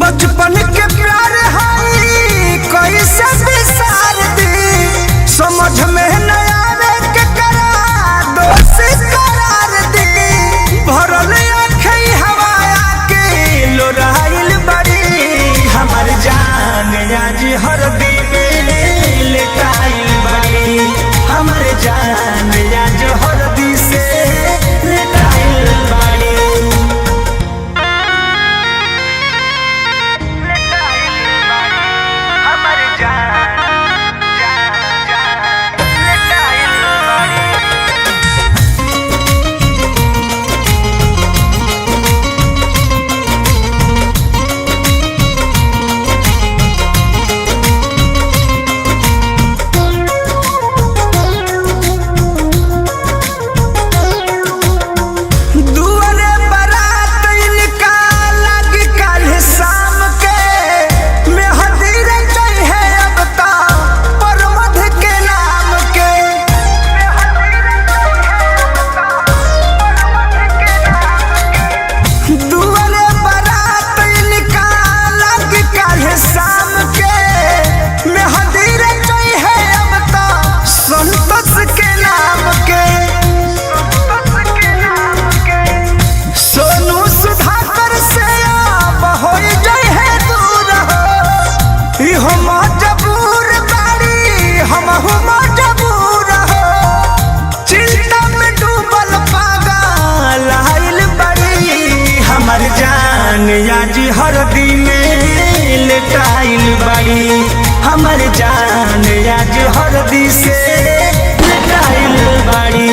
बचपन के प्यार हाई कैसे बिसार दी, समझ में न आवे के करा दोषी करार दी। भरल आँखें हवाया के लोराइल बड़ी, हमर जान आज हर दिन लेटाइल बड़ी। हमर जान आज हर दिन से लेटाइल बड़ी। आज हर दिन लेटाइल बड़ी। हमर जान आज हर दिन से लेटाइल बड़ी।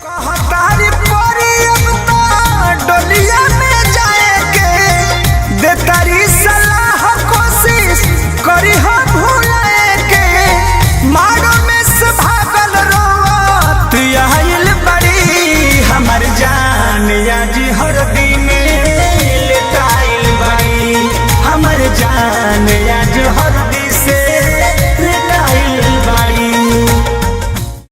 कहतारी परी अब तो डोलिया में जाए के, देतारी सलाह कोशिश करी हो भूलाए के। मारो में से भागल रोवत आइल बड़ी। हमर जान आज हर दिन लेटाइल बड़ी। हमर जान आज हर